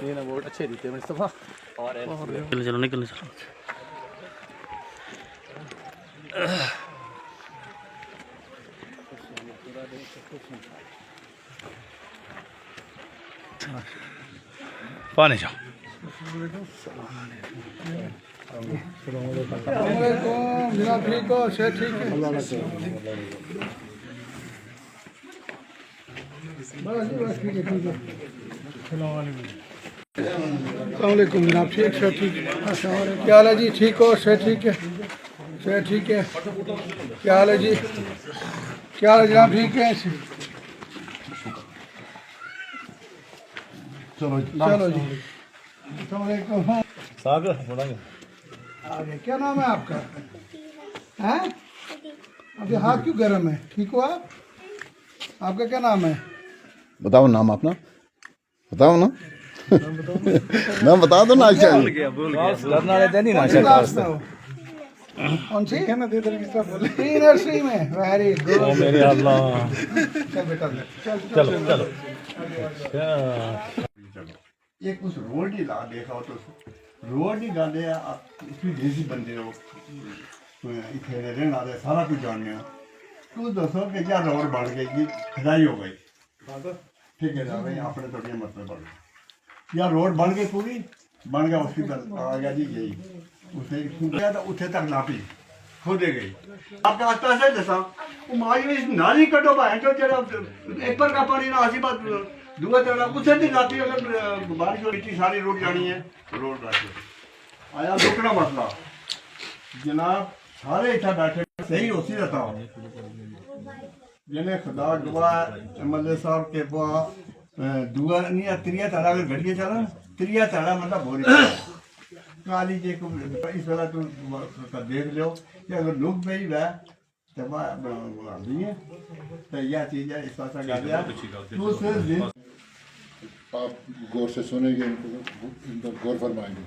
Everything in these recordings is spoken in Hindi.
ये ना बहुत अच्छे दिखते हैं मुस्तफा। और निकल चलो निकल चलो। पानी जाओ। जनाब ठीक हो? सेहत ठीक है? अस्सलामुअलैकुम जनाब। ठीक है ठीक है। क्या हाल है जी? ठीक हो? सेहत ठीक है? सेहत ठीक है? क्या हाल है जी? क्या हाल है जनाब? ठीक है? चलो चलो जी। अस्सलामुअलैकुम। आगे क्या नाम है आपका? हैं? अभी हाथ क्यों गर्म है? ठीक हो आप? आपका क्या नाम है? बताओ नाम अपना, बताओ ना। नाम बता दो ना। अच्छा कौन सी? प्री नर्सरी में। Very good. मेरे अल्लाह। चल बेटा चलो चलो। ये कुछ रोड ही ला देखा हो तो रोड ही गाले इसमें देसी बंदे हो इतने रहने वाले सारा कुछ जानने हो। तू दसो कि क्या रोड बढ़ गई कि खुदाई हो गई? ठीक है भाई अपने तो ये मतलब बढ़ गई या रोड बन गई पूरी बन गया हॉस्पिटल आ गया जी यही उसे गया तो उठे तक नापी खोदे गई आपके आसपास है जैसा वो मारी में नाली कटो भाई जो तेरा एक पर का पानी ना आसी बात दूसरा तेरा उसे भी नापी अगर बारिश हो इतनी सारी रोड जानी है रोड रास्ते आया दुखड़ा मसला जनाब सारे इतना बैठे सही होती रहता हूँ जिन्हें खुदा दुआ एमएलए साहब के बुआ दुआ नहीं त्रिया तारा अगर घड़िए चला त्रिया तारा मतलब बोरी काली जे को इस वाला तो देख लो कि अगर लोग नहीं है तो है तो यह चीज है इस वाला गालिया आप गौर से सुनेंगे इन पर गौर फरमाएंगे।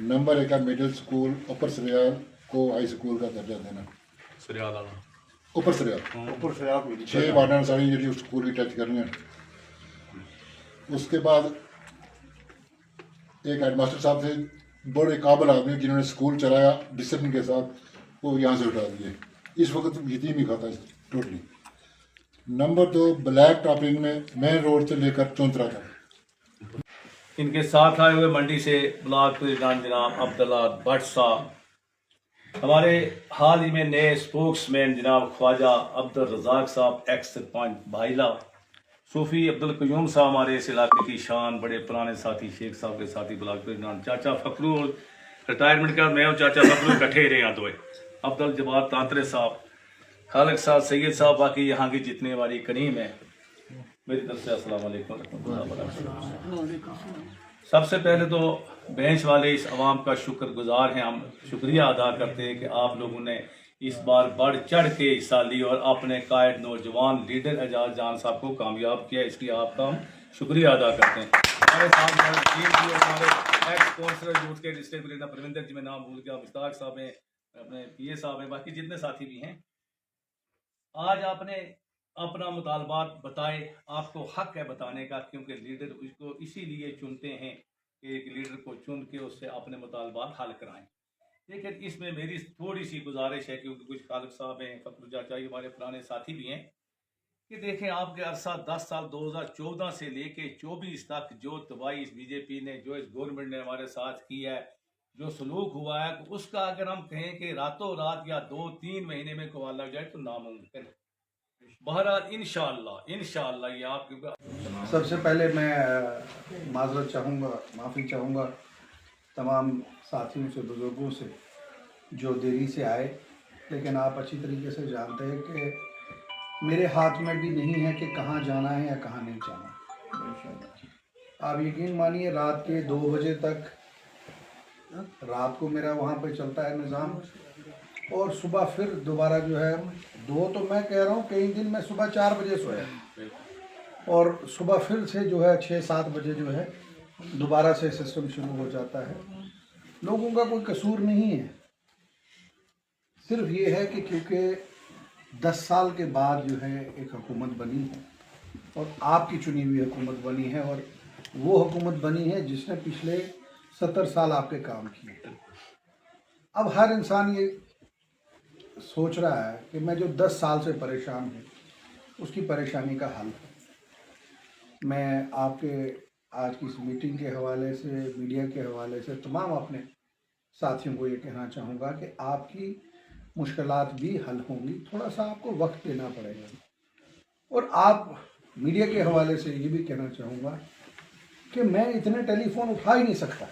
नंबर 1 का मिडिल स्कूल अपर सरियाल को हाई स्कूल का दर्जा देना। ऊपर सरियाल 6 वार्डन सारी जी स्कूल की टच करनी है। उसके बाद एक हेडमास्टर साहब थे बड़े काबिल आदमी जिन्होंने स्कूल चलाया डिसिप्लिन के साथ वो यहाँ से उठा दिए इस वक्त यतीम ही खाता है टोटली। नंबर 2 ब्लैक टॉपिंग में मेन रोड से लेकर चौंतरा तक। इनके साथ आए हुए मंडी से ब्लॉक प्रेसिडेंट जनाब अब्दुल्ला भट्ट साहब, हमारे हाल ही में नए स्पोक्समैन जनाब ख्वाजा अब्दुल रज़ाक साहब एक्स सरपंच भाईला, सूफी अब्दुल कयूम साहब हमारे इस इलाके की शान, बड़े पुराने साथी शेख साहब के साथी ब्लॉक प्रेसिडेंट चाचा फकरू रिटायरमेंट का मैं और चाचा फकरू इकट्ठे रहे यहाँ दो अब्दुल जवाब तांतरे साहब, खालिक साहब, सैयद साहब, बाकी यहाँ की जितने हमारी करीम है मेरी तरफ से अस्सलाम वालेकुम। सबसे पहले तो बेंच वाले इस आवाम का शुक्रगुजार हैं, हम शुक्रिया अदा करते हैं कि आप लोगों ने इस बार बढ़ चढ़ के हिस्सा ली और अपने कायद नौजवान लीडर एजाज जान साहब को कामयाब किया, इसलिए आपका हम शुक्रिया अदा करते हैं। हमारे साथ हमारे एक्स काउंसलर यूथ के डिस्ट्रिक्ट प्रेसिडेंट परविंदर जी, मैं नाम भूल गया, मुश्ताक साहब हैं, अपने पीए साहब हैं, बाकी जितने साथी भी हैं। आज आपने अपना मुतालबात बताए, आपको हक है बताने का, क्योंकि लीडर उसको इसीलिए चुनते हैं कि एक लीडर को चुन के उससे अपने मुतालबात हल कराएं। लेकिन इसमें मेरी थोड़ी सी गुजारिश है, क्योंकि कुछ खालिक साहब हैं, फकरू चाचा हमारे पुराने साथी भी हैं, कि देखें आपके अरसा 10 साल 2014 से लेके 24 तक जो तबाही इस बीजेपी ने, जो इस गवर्नमेंट ने हमारे साथ की है, जो सलूक हुआ है, तो उसका अगर हम कहें कि रातों रात या 2-3 महीने में कमाल लग जाए तो नामुमकिन है। बहरहाल इंशाअल्लाह ये आप। सबसे पहले मैं माजरत चाहूँगा, माफ़ी चाहूँगा तमाम साथियों से, बुज़ुर्गों से जो देरी से आए, लेकिन आप अच्छी तरीके से जानते हैं कि मेरे हाथ में भी नहीं है कि कहाँ जाना है या कहाँ नहीं जाना। आप यकीन मानिए रात के 2 बजे तक रात को मेरा वहाँ पे चलता है निज़ाम, और सुबह फिर दोबारा जो है 2 तो मैं कह रहा हूँ कई दिन मैं सुबह 4 बजे सोया, और सुबह फिर से जो है 6-7 बजे जो है दोबारा से सिस्टम शुरू हो जाता है। लोगों का कोई कसूर नहीं है, सिर्फ ये है कि क्योंकि 10 साल के बाद जो है एक हुकूमत बनी है और आपकी चुनी हुई हुकूमत बनी है, और वो हुकूमत बनी है जिसने पिछले 70 साल आपके काम किए। अब हर इंसान ये सोच रहा है कि मैं जो 10 साल से परेशान हूँ उसकी परेशानी का हल है। मैं आपके आज की इस मीटिंग के हवाले से, मीडिया के हवाले से तमाम अपने साथियों को ये कहना चाहूँगा कि आपकी मुश्किलात भी हल होंगी, थोड़ा सा आपको वक्त देना पड़ेगा। और आप मीडिया के हवाले से ये भी कहना चाहूँगा कि मैं इतने टेलीफोन उठा ही नहीं सकता।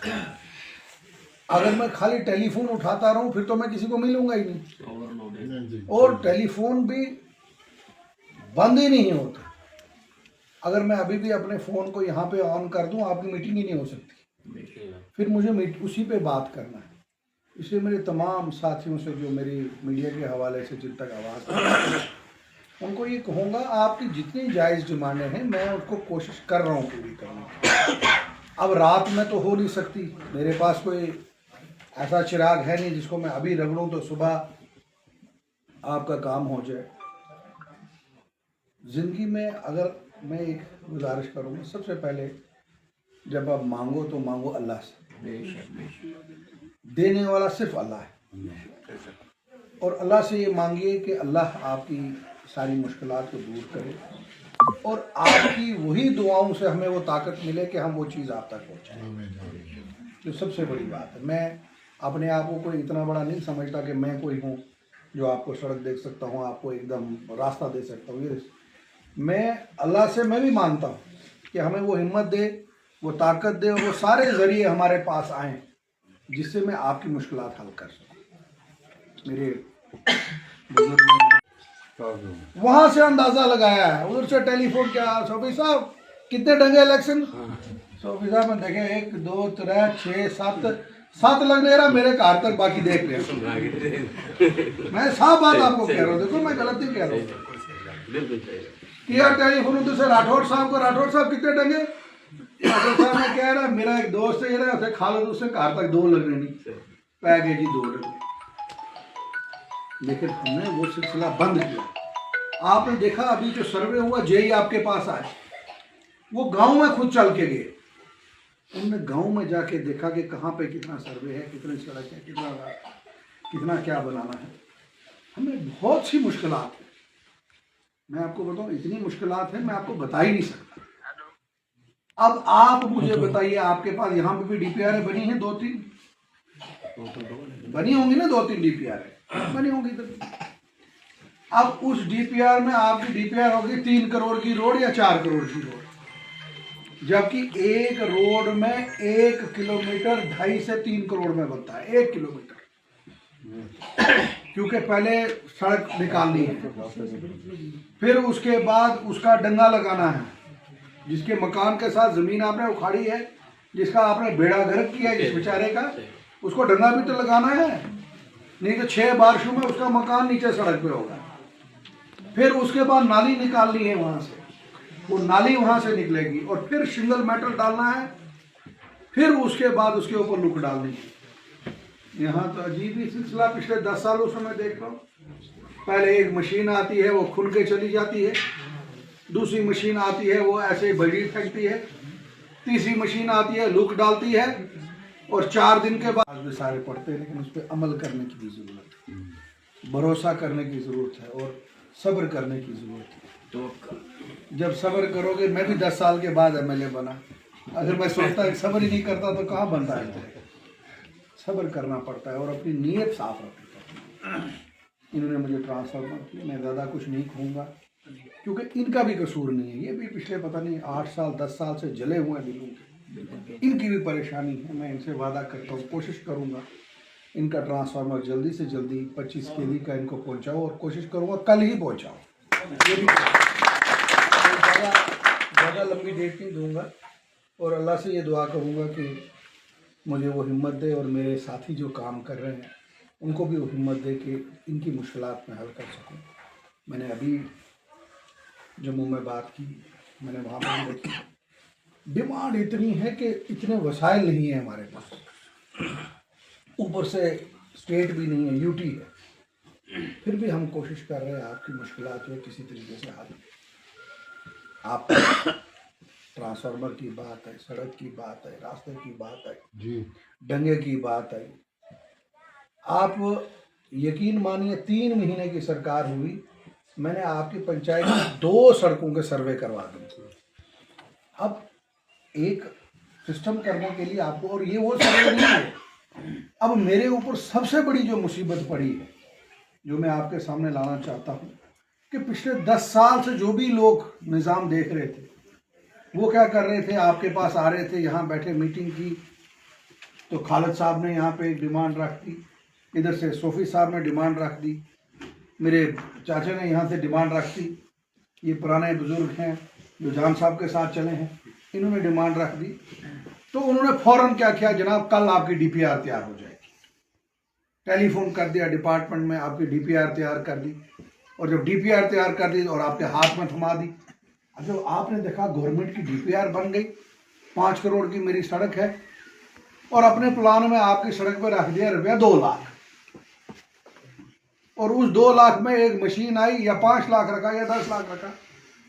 अगर मैं खाली टेलीफोन उठाता रहूँ फिर तो मैं किसी को मिलूंगा ही नहीं, और टेलीफोन भी बंद ही नहीं होते। अगर मैं अभी भी अपने फ़ोन को यहाँ पे ऑन कर दूँ आपकी मीटिंग ही नहीं हो सकती, फिर मुझे उसी पे बात करना है। इसलिए मेरे तमाम साथियों से जो मेरी मीडिया के हवाले से जिन तक आवाज़ है, उनको ये कहूँगा आपकी जितनी जायज़ डिमांडें हैं मैं उसको कोशिश कर रहा हूँ पूरी करने की। अब रात में तो हो नहीं सकती, मेरे पास कोई ऐसा चिराग है नहीं जिसको मैं अभी रगड़ूँ तो सुबह आपका काम हो जाए। ज़िंदगी में अगर मैं एक गुजारिश करूँगा, सबसे पहले जब आप मांगो तो मांगो अल्लाह से। देने वाला सिर्फ अल्लाह है, और अल्लाह से ये मांगिए कि अल्लाह आपकी सारी मुश्किलात को दूर करे और आपकी वही दुआओं से हमें वो ताकत मिले कि हम वो चीज़ आप तक पहुँचाएं। जो सबसे बड़ी बात है, मैं अपने आप को कोई इतना बड़ा नहीं समझता कि मैं कोई हूँ जो आपको सड़क देख सकता हूँ, आपको एकदम रास्ता दे सकता हूँ। ये मैं अल्लाह से मैं भी मांगता हूँ कि हमें वो हिम्मत दे, वो ताकत दे, और वो सारे ज़रिए हमारे पास आएँ जिससे मैं आपकी मुश्किलात हल कर सकूँ। मेरे बुजुर्ग ने वहाँ से अंदाज़ा लगाया है, उधर से टेलीफोन किया, सोफी साहब कितने डंगे इलेक्शन? सोफी साहब मैं देखे 1 2 3 6 7 लगने रहा मेरे कार तक, बाकी देख ले। मैं साफ बात आपको कह रहा हूँ, देखो मैं गलत नहीं कह रहा हूँ। किया टेलीफोन उधर से राठौर साहब को, राठौर साहब कितने डंगे? राठौर साहब ने कह रहा मेरा एक दोस्त है उसे खालिद, उससे कार तक 2 लगने नहीं, पै गए जी 2 डंगे। लेकिन हमने वो सिलसिला बंद किया। आपने देखा अभी जो सर्वे हुआ, जेई आपके पास आए, वो गांव में खुद चल के गए, उन्होंने गांव में जाके देखा कि कहाँ पे कितना सर्वे है, कितनी सड़क है, कितना क्या बनाना है। हमें बहुत सी मुश्किलात है, मैं आपको बताऊं इतनी मुश्किलात है मैं आपको बता ही नहीं सकता। अब आप मुझे बताइए, आपके पास यहाँ पे भी डीपीआर बनी है 2-3 बनी होंगी ना, 2-3 डीपीआर बनी होंगी। तो अब उस डीपीआर में आपकी डीपीआर होगी 3 करोड़ की रोड या 4 करोड़ की रोड, जबकि एक रोड में 1 किलोमीटर 2.5 से 3 करोड़ में बनता है 1 किलोमीटर, क्योंकि पहले सड़क निकालनी है, फिर उसके बाद उसका डंगा लगाना है, जिसके मकान के साथ ज़मीन आपने उखाड़ी है, जिसका आपने बेड़ा गर्क किया है जिस बेचारे का, उसको डंगा भी तो लगाना है, नहीं तो 6 बारिशों में उसका मकान नीचे सड़क पे होगा। फिर उसके बाद नाली निकालनी है वहाँ से, वो नाली वहाँ से निकलेगी, और फिर सिंगल मेटल डालना है, फिर उसके बाद उसके ऊपर लुक डालनी है। यहाँ तो अजीब ही सिलसिला पिछले 10 सालों से मैं देख रहा हूँ। पहले एक मशीन आती है वो खुल के चली जाती है, दूसरी मशीन आती है वो ऐसे ही बड़ी फेंकती है, तीसरी मशीन आती है लुक डालती है, और 4 दिन के बाद भी सारे पढ़ते हैं। लेकिन उस पर अमल करने की भी ज़रूरत है, भरोसा करने की ज़रूरत है, और सब्र करने की ज़रूरत है। तो जब सब्र करोगे, मैं भी 10 साल के बाद एमएलए बना, अगर मैं सोचता है सब्र ही नहीं करता तो कहाँ बनता है। सब्र करना पड़ता है और अपनी नीयत साफ रखनी पड़ती है। इन्होंने मुझे ट्रांसफर किया, मैं ज़्यादा कुछ नहीं कहूँगा क्योंकि इनका भी कसूर नहीं है, ये भी पिछले पता नहीं 8 साल 10 साल से जले हुए हैं दिलों के, इनकी भी परेशानी है। मैं इनसे वादा करता हूँ, कोशिश करूँगा इनका ट्रांसफार्मर जल्दी से जल्दी 25 केवी का इनको पहुँचाओ, और कोशिश करूँगा कल ही पहुँचाओ। ये भी ज़्यादा लंबी डेट नहीं दूँगा, और अल्लाह से ये दुआ करूँगा कि मुझे वो हिम्मत दे, और मेरे साथी जो काम कर रहे हैं उनको भी वो हिम्मत दे कि इनकी मुश्किलात में हल कर सकूँ। मैंने अभी जम्मू में बात की, मैंने वहाँ पर देखी डिमांड इतनी है कि इतने वसाइल नहीं है हमारे पास, ऊपर से स्टेट भी नहीं है, यूटी है, फिर भी हम कोशिश कर रहे हैं आपकी मुश्किलात जो है किसी तरीके से हल। आप ट्रांसफार्मर की बात है, सड़क की बात है, रास्ते की बात है, जी डंगे की बात है। आप यकीन मानिए 3 महीने की सरकार हुई, मैंने आपकी पंचायत में 2 सड़कों के सर्वे करवा दी। अब एक सिस्टम करने के लिए आपको, और ये वो सर्वे नहीं है। अब मेरे ऊपर सबसे बड़ी जो मुसीबत पड़ी है, जो मैं आपके सामने लाना चाहता हूँ, कि पिछले 10 साल से जो भी लोग निज़ाम देख रहे थे, वो क्या कर रहे थे, आपके पास आ रहे थे, यहाँ बैठे मीटिंग की, तो खालिद साहब ने यहाँ पे एक डिमांड रख दी, इधर से सोफी साहब ने डिमांड रख दी, मेरे चाचा ने यहाँ से डिमांड रख दी, ये पुराने बुजुर्ग हैं जो जान साहब के साथ चले हैं, इन्होंने डिमांड रख दी। तो उन्होंने फौरन क्या किया, जनाब कल आपकी डीपीआर तैयार हो जाएगी। टेलीफोन कर दिया डिपार्टमेंट में, आपकी डीपीआर तैयार कर दी, और जब डीपीआर तैयार कर दी और आपके हाथ में थमा दी, अब जब आपने देखा गवर्नमेंट की डीपीआर बन गई, 5 करोड़ की मेरी सड़क है, और अपने प्लान में आपकी सड़क पर रख दिया रुपया 2 लाख, और उस 2 लाख में एक मशीन आई, या 5 लाख रखा या 10 लाख रखा,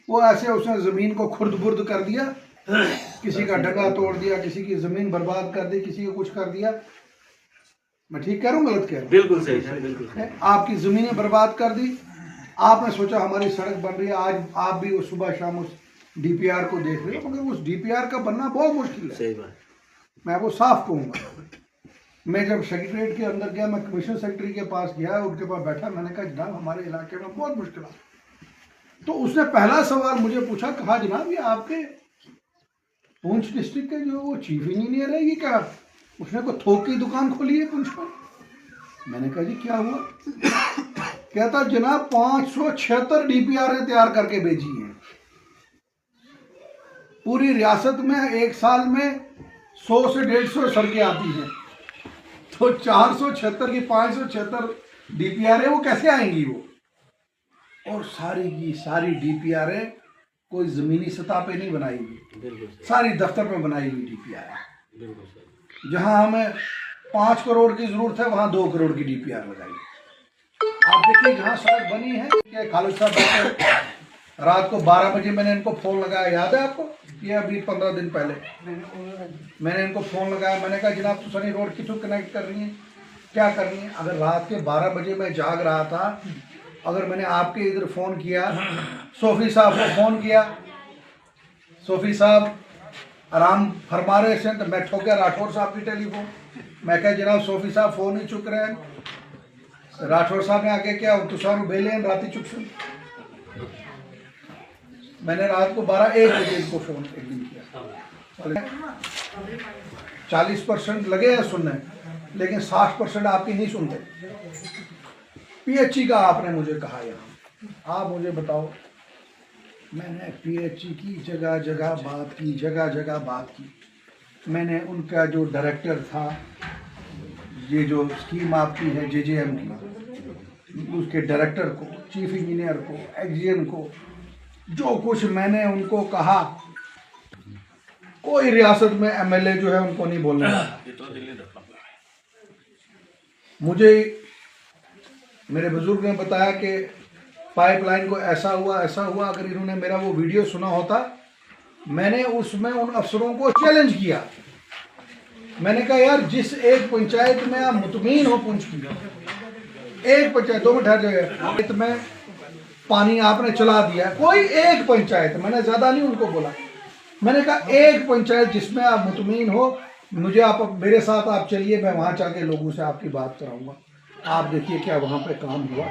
वो ऐसे उसने ज़मीन को खुर्द बुर्द कर दिया, किसी का डंगा तोड़ दिया, किसी की ज़मीन बर्बाद कर दी, किसी को कुछ कर दिया। मैं ठीक कह रहा हूँ, गलत कह रहा हूँ? बिल्कुल सही है, बिल्कुल। आपकी ज़मीनें बर्बाद कर दी। आपने सोचा हमारी सड़क बन रही है, आज आप भी उस सुबह शाम उस डीपीआर को देख रहे हो, मगर उस डीपीआर का बनना बहुत मुश्किल है। सही बात। मैं वो साफ कहूँगा। मैं जब सेक्रेटरीट के अंदर गया, मैं कमिश्नर सेक्रेटरी के पास गया, उनके पास बैठा, मैंने कहा जनाब हमारे इलाके में बहुत मुश्किल है। तो उसने पहला सवाल मुझे पूछा, कहा जनाब ये आपके पुंछ डिस्ट्रिक्ट के जो वो चीफ इंजीनियर है, ये क्या उसने कोई थोक की दुकान खोली है पुंछ में? मैंने कहा जी क्या हुआ? कहता जनाब 576 डीपीआर तैयार करके भेजी हैं, पूरी रियासत में एक साल में 100 से 150 सड़कें आती हैं, तो 476 की 576 डीपीआर है, वो कैसे आएंगी वो? और सारी की सारी डीपीआर है कोई ज़मीनी सतह पे नहीं बनाई हुई, सारी दफ्तर में बनाई हुई डीपीआर है। जहां हमें 5 करोड़ की जरूरत है, वहां 2 करोड़ की डीपीआर लगाई। आप देखिए जहां सड़क बनी है, कि खालिद साहब बैठे, रात को 12 बजे मैंने इनको फ़ोन लगाया, याद है आपको? ये अभी 15 दिन पहले मैंने इनको फ़ोन लगाया, मैंने कहा जनाब तो सनी रोड कितों कनेक्ट कर रही है, क्या कर रही है? अगर रात के 12 बजे मैं जाग रहा था, अगर मैंने आपके इधर फ़ोन किया, सोफी साहब को फ़ोन किया, सोफी साहब आराम फरमा रहे थे, तो मैं ठोका राठौर साहब की टेलीफोन। मैं कहा जनाब सोफी साहब फ़ोन ही चुक रहे हैं। राठौर साहब ने आगे क्या तुसारू बेले रात ही चुप सुन। मैंने रात को 12-1 बजे इनको फ़ोन एक दिन किया। 40% लगे हैं सुनने, लेकिन 60% आपकी नहीं सुनते। पीएचई का आपने मुझे कहा यहाँ, आप मुझे बताओ, मैंने पीएचई की जगह जगह बात की, जगह जगह बात की। मैंने उनका जो डायरेक्टर था, ये जो स्कीम आपकी है जेजेएम की, उसके डायरेक्टर को, चीफ इंजीनियर को, एक्सजीएम को, जो कुछ मैंने उनको कहा, कोई रियासत में एमएलए जो है उनको नहीं बोलने देता। मुझे मेरे बुजुर्ग ने बताया कि पाइपलाइन को ऐसा हुआ ऐसा हुआ। अगर इन्होंने मेरा वो वीडियो सुना होता, मैंने उसमें उन अफसरों को चैलेंज किया। मैंने कहा यार जिस एक पंचायत में आप मुतमीन हो, पुंछ की एक पंचायत, 2 मिनट ठहर जाइए, में पानी आपने चला दिया, कोई एक पंचायत, मैंने ज़्यादा नहीं उनको बोला, मैंने कहा एक पंचायत जिसमें आप मुतमीन हो, मुझे आप मेरे साथ आप चलिए, मैं वहाँ जाके लोगों से आपकी बात कराऊंगा। आप देखिए क्या वहाँ पे काम हुआ।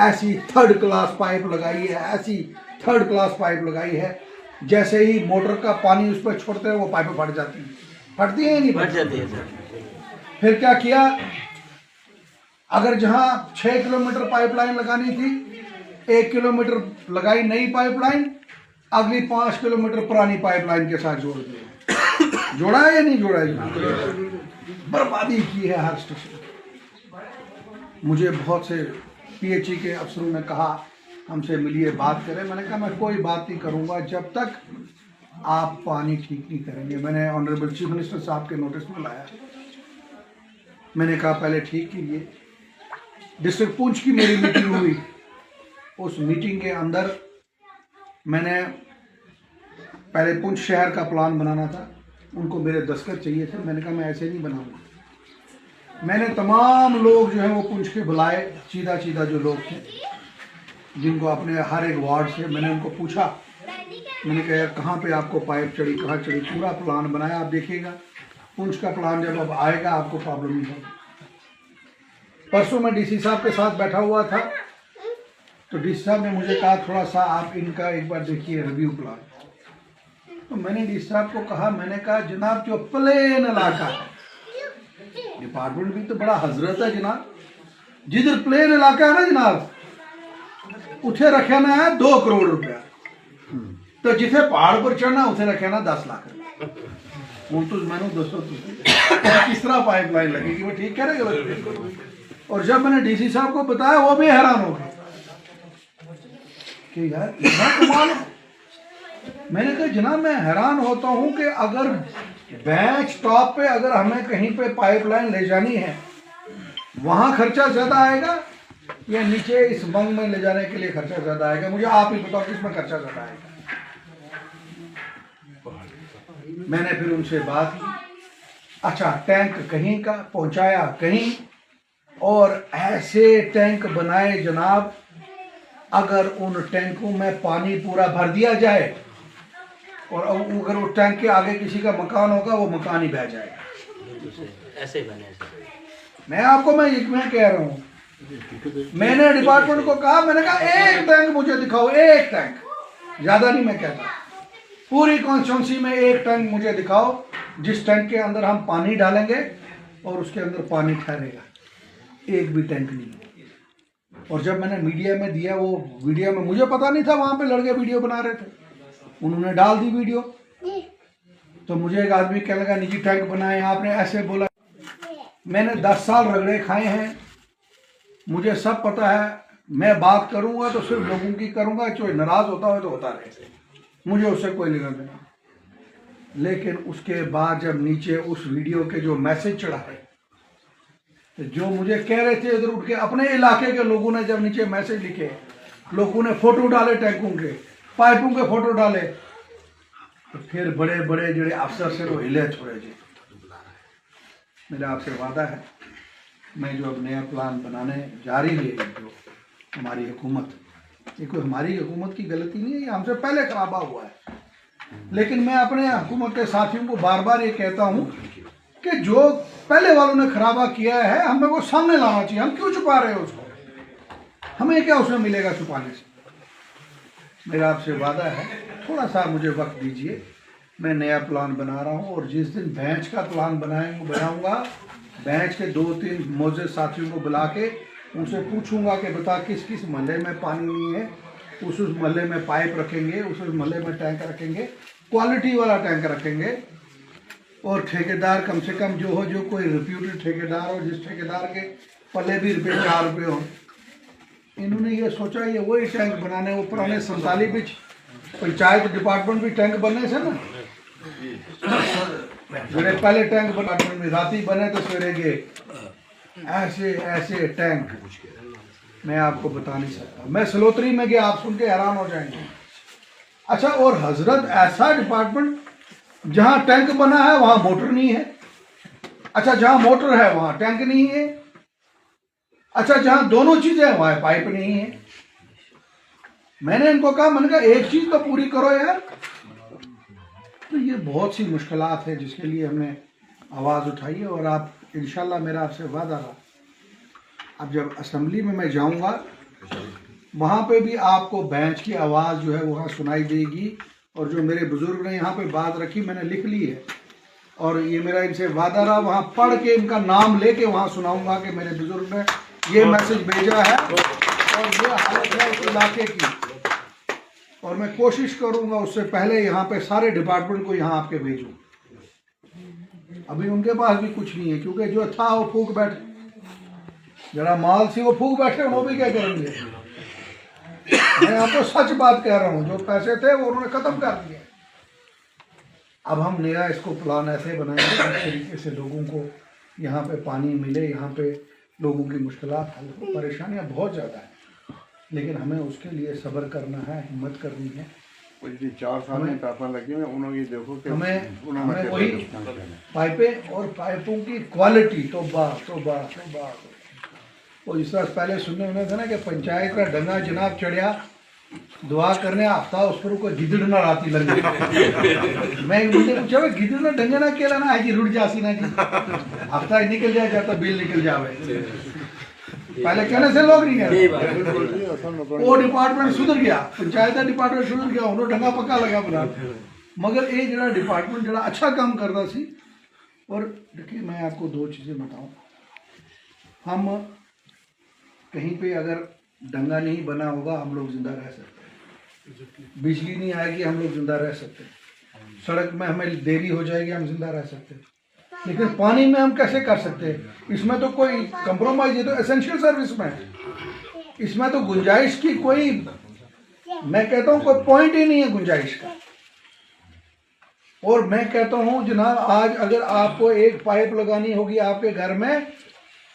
ऐसी 3rd क्लास पाइप लगाई है, ऐसी 3rd क्लास पाइप लगाई है, जैसे ही मोटर का पानी उस पर छोड़ते हैं वो पाइप फट जाती है। फटती है नहीं? फट जाती है। फिर क्या किया, अगर जहाँ 6 किलोमीटर पाइपलाइन लगानी थी, 1 किलोमीटर लगाई नई पाइपलाइन, अगली 5 किलोमीटर पुरानी पाइपलाइन के साथ जोड़ दिया। जोड़ा है या नहीं जोड़ा है? बर्बादी की है हर स्टेशन। मुझे बहुत से पीएचई के अफसरों ने कहा हमसे मिलिए, बात करें। मैंने कहा मैं कोई बात नहीं करूंगा जब तक आप पानी ठीक नहीं करेंगे। मैंने ऑनरेबल चीफ मिनिस्टर साहब के नोटिस में लाया। मैंने कहा पहले ठीक कीजिए, डिस्ट्रिक्ट पुंछ की मेरी मीटिंग हुई। उस मीटिंग के अंदर मैंने पहले पुंछ शहर का प्लान बनाना था, उनको मेरे दस्तखत चाहिए थे। मैंने कहा मैं ऐसे नहीं बनाऊंगा। मैंने तमाम लोग जो हैं वो पुंछ के बुलाए, सीधा सीधा जो लोग थे जिनको अपने हर एक वार्ड से, मैंने उनको पूछा, मैंने कहा यार कहाँ पे आपको पाइप चढ़ी, कहाँ चढ़ी, पूरा प्लान बनाया। आप देखिएगा पुंछ का प्लान जब अब आएगा आपको प्रॉब्लम नहीं होगी। परसों मैं डीसी साहब के साथ बैठा हुआ था, तो डीसी साहब ने मुझे कहा थोड़ा सा आप इनका एक बार देखिए रिव्यू प्लान। तो मैंने डीसी साहब को कहा, मैंने कहा जनाब जो प्लेन इलाका है, डिपार्टमेंट भी तो बड़ा हजरत है जनाब, जिधर प्लेन इलाका है ना जनाब, उठे रखे ना है 2 करोड़ रुपया, तो जिथे पहाड़ पर चढ़ना उसे रखे ना 10 लाख रुपया। हूँ तो मैंने दोस्तों किस तरह पाइपलाइन लगेगी, वो ठीक कह रहे हो। और जब मैंने डीसी साहब को बताया वो भी हैरान हो गए कि यार इतना कमाल है। मैंने कहा जनाब मैं हैरान होता हूं कि अगर बेंच टॉप पे अगर हमें कहीं पे पाइपलाइन ले जानी है वहां खर्चा ज्यादा आएगा या नीचे इस बंग में ले जाने के लिए खर्चा ज्यादा आएगा? मुझे आप ही बताओ किसमें खर्चा ज्यादा आएगा। मैंने फिर उनसे बात की, अच्छा टैंक कहीं का पहुंचाया कहीं, और ऐसे टैंक बनाए जनाब, अगर उन टैंकों में पानी पूरा भर दिया जाए और अगर वो टैंक के आगे किसी का मकान होगा वो मकान ही बह जाएगा। ऐसे ही बने। मैं कह रहा हूँ, मैंने डिपार्टमेंट को कहा, मैंने कहा एक टैंक मुझे दिखाओ, एक टैंक, ज्यादा नहीं मैं कहता, पूरी कॉन्स्टिट्यूंसी में एक टैंक मुझे दिखाओ जिस टैंक के अंदर हम पानी डालेंगे और उसके अंदर पानी ठहरेगा। एक भी टैंक नहीं। और जब मैंने मीडिया में दिया, वो वीडियो में मुझे पता नहीं था वहां पे लड़के वीडियो बना रहे थे, उन्होंने डाल दी वीडियो, तो मुझे एक आदमी कहने लगा निजी टैंक बनाए आपने, ऐसे बोला। मैंने 10 साल रगड़े खाए हैं, मुझे सब पता है। मैं बात करूंगा तो सिर्फ लोगों की करूंगा, जो नाराज होता है तो होता रहे, मुझे उससे कोई लेना देना। लेकिन उसके बाद जब नीचे उस वीडियो के जो मैसेज चढ़ा है, तो जो मुझे कह रहे थे इधर उठ के, अपने इलाके के लोगों ने जब नीचे मैसेज लिखे, लोगों ने फोटो डाले टैंकों के, पाइपों के फोटो डाले, तो फिर बड़े बड़े जो अफसर से वो हिले छोड़े जी। मेरा आपसे वादा है, मैं जो अब नया प्लान बनाने जा रही है, जो हमारी हुकूमत, ये कोई हमारी हुकूमत की गलती नहीं है, ये हमसे पहले खराबा हुआ है। लेकिन मैं अपने हुकूमत के साथियों को बार बार ये कहता हूँ कि जो पहले वालों ने खराबा किया है हमें वो सामने लाना चाहिए। हम क्यों छुपा रहे हैं उसको? हमें क्या उसमें मिलेगा छुपाने से? मेरा आपसे वादा है, थोड़ा सा मुझे वक्त दीजिए, मैं नया प्लान बना रहा हूँ। और जिस दिन बेंच का प्लान बनाऊंगा, बेंच के 2-3 मौजूद साथियों को बुला के उनसे पूछूंगा कि बता किस किस मोहल्ले में पानी नहीं है, उस मोहल्ले में पाइप रखेंगे, उस मोहल्ले में टैंक रखेंगे, क्वालिटी वाला टैंक रखेंगे। और ठेकेदार कम से कम जो हो, जो कोई रिप्यूटेड ठेकेदार हो, जिस ठेकेदार के पल्ले भी रुपये 4 रुपये हो। इन्होंने ये सोचा ये वही टैंक बनाने, वो पुराने 47 बिच पंचायत डिपार्टमेंट भी टैंक बनने से ना, मेरे पहले टैंक डिपार्टमेंट में राती बने तो सवेरे गए, ऐसे ऐसे टैंक मैं आपको बता नहीं सकता। मैं सलोतरी में गया, आप सुन के हैरान हो जाएंगे। अच्छा, और हजरत ऐसा डिपार्टमेंट जहां टैंक बना है वहां मोटर नहीं है। अच्छा, जहां मोटर है वहां टैंक नहीं है। अच्छा, जहां दोनों चीजें हैं वहां पाइप नहीं है। मैंने इनको कहा, मैंने कहा एक चीज तो पूरी करो यार। तो ये बहुत सी मुश्किलात है जिसके लिए हमने आवाज़ उठाई है। और आप इंशाल्लाह, मेरा आपसे वादा रहा, अब जब असेंबली में मैं जाऊंगा वहाँ पे भी आपको बेंच की आवाज़ जो है वहाँ सुनाई देगी। और जो मेरे बुजुर्ग ने यहाँ पे बात रखी मैंने लिख ली है, और ये मेरा इनसे वादा रहा, वहाँ पढ़ के इनका नाम लेके वहाँ सुनाऊंगा कि मेरे बुजुर्ग ने ये मैसेज भेजा है और ये हालत है उस इलाके की। और मैं कोशिश करूँगा उससे पहले यहाँ पे सारे डिपार्टमेंट को यहाँ आपके भेजूँ। अभी उनके पास भी कुछ नहीं है, क्योंकि जो था वो फूक बैठे, जरा माल से वो फूक बैठे, वो भी क्या करेंगे। मैं आपको सच बात कह रहा हूँ, जो पैसे थे वो उन्होंने खत्म कर दिए। अब हम नया इसको प्लान ऐसे बनाएंगे जिस तरीके से लोगों को यहाँ पे पानी मिले, यहाँ पे लोगों की मुश्किलात हल हो। परेशानियाँ बहुत ज़्यादा हैं, लेकिन हमें उसके लिए सब्र करना है, हिम्मत करनी है। पिछले 4 साल में पाइपां लगी हुई हैं, उन्होंने देखो कि हमें वही पाइपें और पाइपों की क्वालिटी तो वो जिस तरह पहले सुनने में था ना कि पंचायत का डंगा जनाब चढ़िया दुआ करने हफ्ता उस पर कोई गिदड़ ना राती लग गई। मैं मुझे पूछा भाई गिदड़ ना डंगा ना केला ना है जी रुट जासी ना जी हफ्ता निकल जाए जाता बिल निकल जावे। पहले कहने से लोग नहीं कहते। वो डिपार्टमेंट सुधर गया, पंचायत का डिपार्टमेंट सुधर गया, उन्होंने ढंगा पक्का लगा बना। मगर ये जरा डिपार्टमेंट जरा अच्छा काम करता सी। और देखिए मैं आपको 2 चीज़ें बताऊं, हम कहीं पे अगर डंगा नहीं बना होगा हम लोग जिंदा रह सकते हैं, बिजली नहीं आएगी हम लोग जिंदा रह सकते हैं, सड़क में हमें देरी हो जाएगी हम जिंदा रह सकते हैं, लेकिन पानी में हम कैसे कर सकते हैं? इसमें तो कोई कंप्रोमाइज, ये तो एसेंशियल सर्विस में है, इसमें तो गुंजाइश की कोई, मैं कहता हूँ कोई पॉइंट ही नहीं है गुंजाइश का। और मैं कहता हूँ जनाब आज अगर आपको एक पाइप लगानी होगी आपके घर में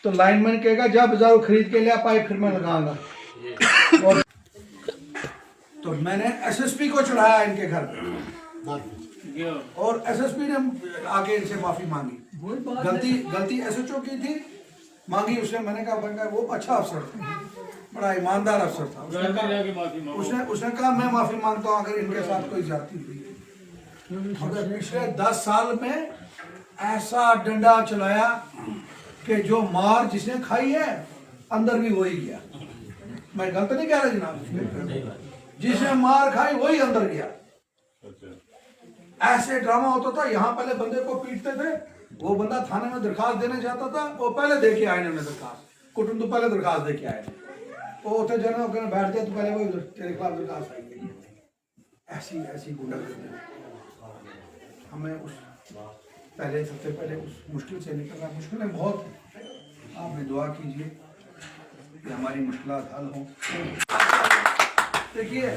तो लाइनमैन कहेगा जा बाजारों खरीद के लिया पाइप फिर मैं लगाऊंगा। और तो मैंने एसएसपी को चढ़ाया इनके घर पे और एसएसपी ने आके इनसे माफी मांगी। गलती एसएचओ की थी, मांगी उसने। मैंने कहा बंगा वो अच्छा अफसर था, बड़ा ईमानदार अफसर था। उसने कहा मैं माफी मांगता हूँ अगर इनके साथ कोई ज्यादती हुई। मगर पिछले 10 साल में ऐसा डंडा चलाया कि जो मार जिसने खाई है अंदर भी वही गया। मैं गलत नहीं कह रहा जनाब, जिसने मार खाई वही अंदर गया। ऐसे ड्रामा होता था। यहाँ पहले बंदे को पीटते थे, वो बंदा थाने में दरखास्त देने जाता था, वो पहले दे के आए ने दरखास्त, कुटुंब तो पहले दरखास्त दे के आए, वो उठे जाना बैठ जाए तो पहले वो तेरे खिलाफ दरखास्त आई। ऐसी गुंडागर्दी हमें उस पहले सबसे पहले उस मुश्किल से निकलना। मुश्किलें बहुत हैं, आपने दुआ कीजिए कि हमारी मुश्किलात हल हों। देखिए